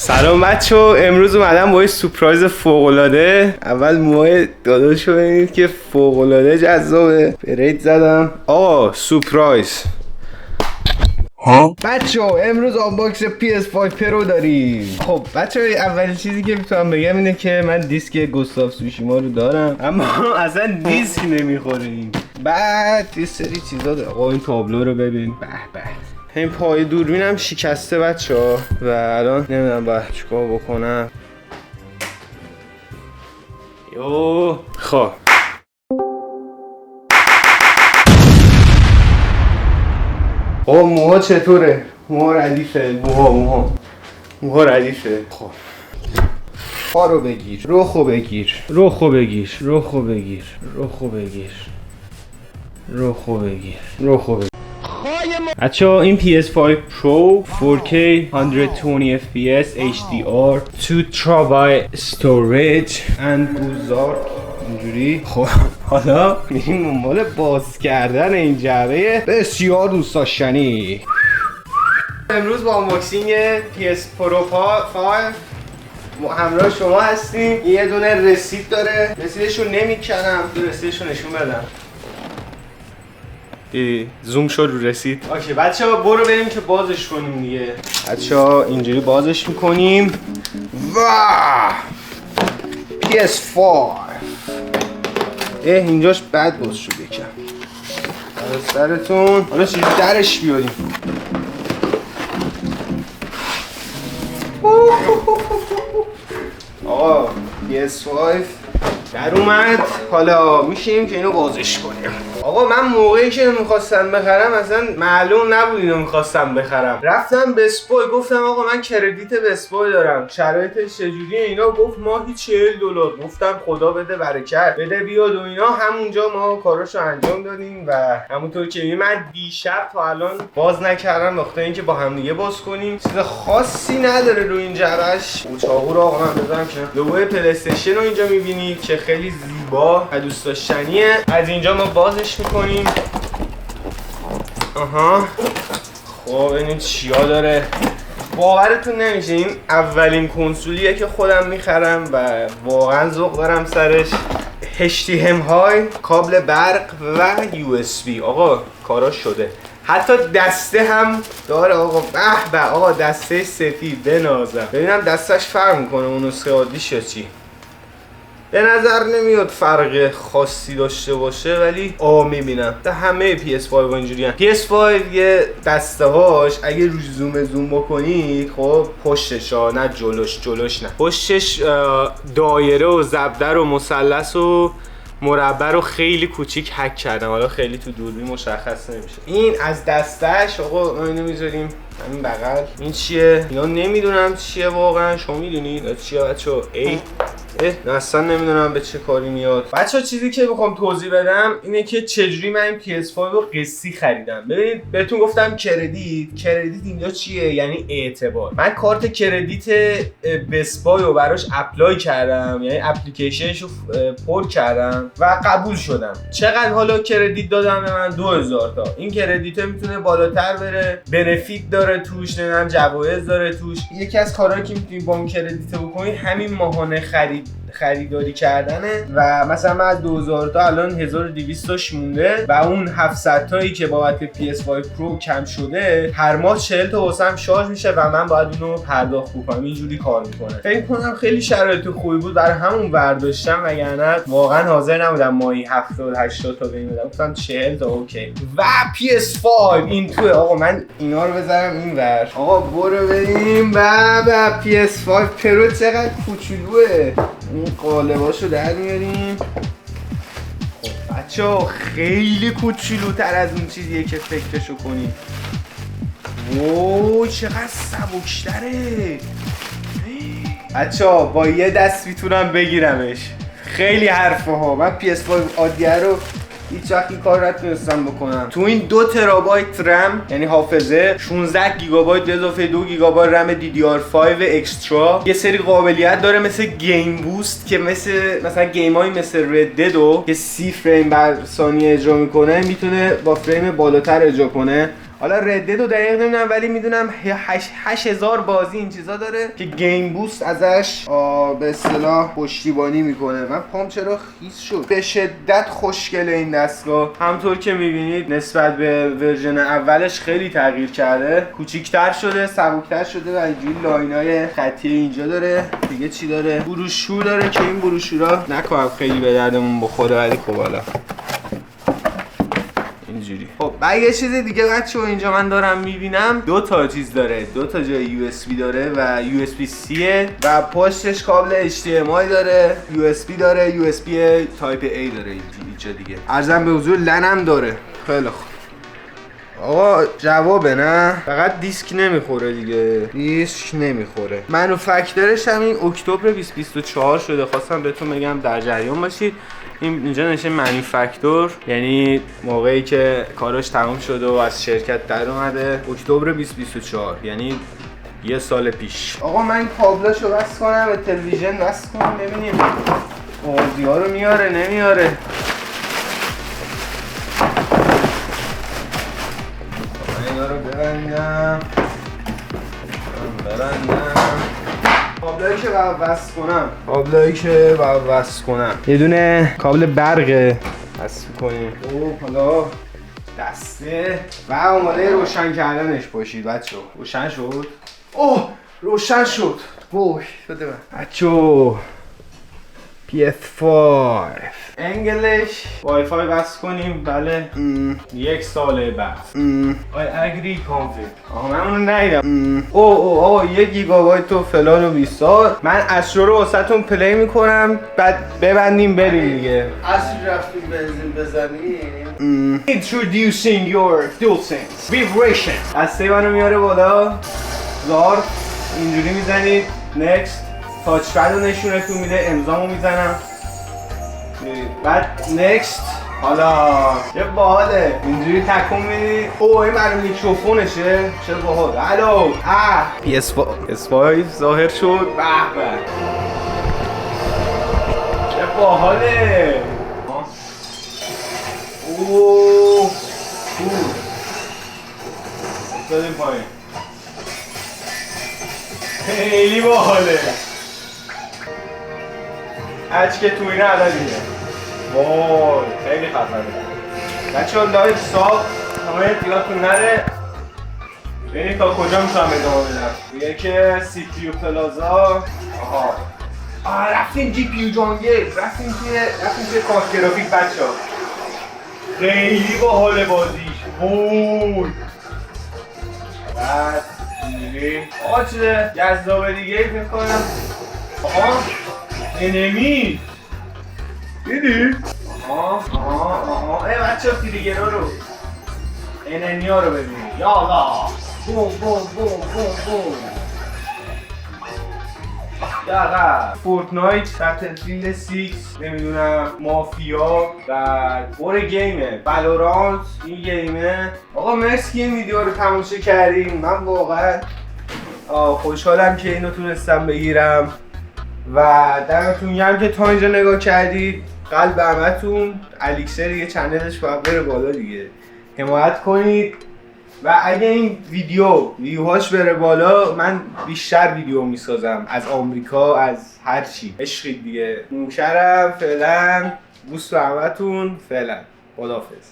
سلام بچه‌ها، امروز اومدم با یه سورپرایز فوق‌العاده. اول موهای داداشو ببینید که فوق‌العاده جذابه. برید زدم. آقا سورپرایز. بچه‌ها امروز آنباکس PS5 پرو داریم. خب بچه‌ها اولین چیزی که میتونم بگم اینه که من دیسک گوستاف سوشیما رو دارم، اما اصلا دیسک نمیخوره این. بعد یه سری چیزا داره. آقا این تابلو رو ببین. به به. این پای دوربینم شکسته بچه‌ها و الان نمیدونم باید چیکار بکنم. خب موها چطوره؟ موها ردیفه. موها ردیفه. خب پا رو بگیر، رخو بگیر، رخو بگیر، رخو بگیر، رخو بگیر، رخو بگیر، رخو بگیر. بچه‌ها این PS5 Pro 4K 120 FPS HDR 2 TB storage and گذار اینجوری. خب حالا میریم دنبال باز کردن این جعبه بسیار دوست داشتنی. امروز با آنباکسینگ PS Pro 5 همراه شما هستیم. یه دونه رسید داره، رسیدشو نمیکنم، رسیدشو نشون بدم. زوم شد رو رسید. اوکی بچه‌ها برو بریم که بازش کنیم دیگه. بچه‌ها اینجوری بازش میکنیم. واه PS5 اینجاش بد باز شده یکم. سرتون حالا چیزی درش بیاریم. آقا PS5 در اومد. حالا میشیم که اینو بازش کنیم. آقا من موقعی که میخواستم بخرم اصلا معلوم نبود اینو میخواستم بخرم. رفتم بسپوی گفتم آقا من کردیت بسپوی دارم، شرایطش چجوریه؟ اینا گفت ماهی $40. گفتم خدا بده برکت بده بیاد و اینا. همونجا ما کاراشو انجام دادیم و همونطور که من دیشب تا الان باز نکردم وقتی اینکه با هم دیگه باز کنیم. چیز خاصی نداره رو این جعبش. چاقو رو آقا من بذارم که لوگوی پلی استیشن رو اینجا میبینید که خیلی زیبا و دوست داشتنیه. از اینجا ما بازش میکنیم. آها خب ببینید چیا داره. باورتون نمیشه این اولین کنسولیه که خودم میخرم و واقعا ذوق دارم سرش. HDMI های، کابل برق و USB. آقا کاراش شده. حتی دسته هم داره. آقا به به. آقا دسته سفید بنازم. ببینم دستش فرق میکنه اون نسخه عادیش یا چی. به نظر نمیاد فرق خاصی داشته باشه ولی میبینم تا همه PS5 اینجوری هن. PS5 یه دسته هاش اگه روش زوم بکنید خب پشتش نه جلوش نه پشتش دایره و زبدر و مثلث و مربع رو خیلی کوچیک هک کردم. حالا خیلی تو دوربین مشخص نمیشه. این از دستش. آقا اینو میذاریم همین بغل. این چیه؟ اینا نمیدونم چیه واقعا. شما میدونید چیه بچه‌ها؟ نه اصلا نمیدونم به چه کاری میاد. بچه‌ها چیزی که میخوام توضیح بدم اینه که چجوری من این PS5 رو قسطی خریدم. ببینید بهتون گفتم کردیت اینجا چیه؟ یعنی اعتبار. من کارت کردیت بسپای رو براش اپلای کردم، یعنی اپلیکیشنش رو پر کردم و قبول شدم. چقدر حالا کردیت دادم به من؟ 2000 تا. این کردیت میتونه بالاتر بره. بنفیت داره توش، نمیدونم جوایز داره توش. یکی از کارهایی که میتونید با اون کردیت بکنید همین ماهانه خریداری کردنه و مثلا من از 2000 تا الان 1200 تاش مونده و اون 700 تایی که بابت PS5 Pro کم شده هر ماه 40 تا واسم شارژ میشه و من باید اونو پرداخت بکنم. اینجوری کار میکنه. فکر کنم خیلی شرایط خوبی بود برای همون برداشتم وگرنه واقعا حاضر نبودم ماهی 70 80 تا بگیرم. گفتم 40 تا اوکی. و PS5 این توه. آقا من اینا رو بذارم اینور. آقا برو بریم. و PS5 پرو چقدر کوچولوئه. این قالباشو در میاریم. خب بچه‌ها خیلی کوچولوتر از اون چیزیه که فکرشو کنید. وای چقدر سبک‌تره. بچه‌ها با یه دست میتونم بگیرمش. خیلی حرفه ها. من PS5 عادیه رو هیچ وقت این کار نتونستم بکنم. تو این 2 ترابایت رم یعنی حافظه، 16 گیگابایت به اضافه 2 گیگابایت رم DDR5 اکسترا، یه سری قابلیت داره مثل گیم بوست که مثلا گیمای مثل رد دد که 30 فریم بر ثانیه اجرا میکنه میتونه با فریم بالاتر اجرا کنه. حالا ردد رو دقیق نمیدونم ولی میدونم 8000 بازی این چیزا داره که گیم بوست ازش به اصطلاح پشتیبانی میکنه. من پام چرا خیس شد؟ به شدت خوشگله این دستگاه. همونطور که میبینید نسبت به ورژن اولش خیلی تغییر کرده، کوچیک‌تر شده، سبک‌تر شده و اینجوری لاینای خطی اینجا داره. دیگه چی داره؟ بروشور داره که این بروشورا نکنم خیلی به دردمون بخوره ولی خب حالا اینجوری. خب بعد یه چیز دیگه بچه‌ها اینجا من دارم میبینم دو تا چیز داره، دو تا جای یو اس بی داره و یو اس بی سی و پشتش کابل اچ دی ام آی داره، یو اس بی داره، یو اس بی تایپ ای داره اینجا دیگه. عرضم به حضور لنم داره. خیلی خوب. آقا جوابه نه؟ فقط دیسک نمیخوره دیگه. دیسک نمیخوره. منوفکتورش هم این اکتبر 2024 شده. خواستم بهتون بگم در جریان باشید. این اینجا نشه منوفکتور، یعنی موقعی که کاراش تمام شده و از شرکت در اومده اکتبر 2024، یعنی یه سال پیش. آقا من کابلاشو وصل کنم به تلویزیون وصل کنم ببینیم بازی‌ها رو میاره نمیاره. رو ببندم کابلایی که باید وصل کنم یه دونه کابل برقه وصل کنیم. اوه حالا دسته و آماده روشن کردنش باشید بچه‌ها. روشن شد؟ اوه روشن شد. وای بده من بچه‌ها. PS5 انگلیش وای فای وصل کنیم. بله یک سال بعد I agree config. آها من اونو ندیدم. اوه 1 گیگابایت و فلان و بیسار. من اسرو رو واسهتون پلی میکنم بعد ببندیم بریم دیگه. اصری رفتیم بنزین بزنیم. Introducing your DualSense vibration. دسته منو میاره بالا زار اینجوری میزنید next. تاچ پد رو نشونتون میده، امضامو میزنم بعد نکست. حالا یه باحاله اینجوری تکون میدی. اوه این برای میکروفونشه چه باحال. الو PS5 ظاهر شد. به به چه باحاله. اوه بذاریم پایین. خیلی باحاله. هرچی که تو اینه عددیه. وای خیلی خفنه. بچه ها لایو صاف همه یادتون نره. ببینید تا کجا میتونم ادامه بدم. یک سی پی یو پلازا. رفتیم جی پی یو جانگل. رفتیم توی کارت گرافیک بچه ها. خیلی باحال بازیش. وای بعد اینجوری چیز جذاب دیگه فکر کنم. انمی دیدی؟ بچه ها تریگرها رو انمی ها رو ببینید. یالا بوم یالا فورتنایت، بتلفیلد 6 نمیدونم مافیا و بور گیمه والورانت. این گیمه. آقا مرسی که این ویدیو رو تماشا کردین. من واقعا خوشحالم که اینو تونستم بگیرم و دمتون گرم که تا اینجا نگاه کردید. قلب همتون. الیکسر دیگه چنلش باید بره بالا دیگه، حمایت کنید و اگه این ویدیوهاش بره بالا من بیشتر ویدیو میسازم از آمریکا از هر چی. عشقید دیگه. نوکرم. فعلا بوست به همتون. فعلا خداحافظ.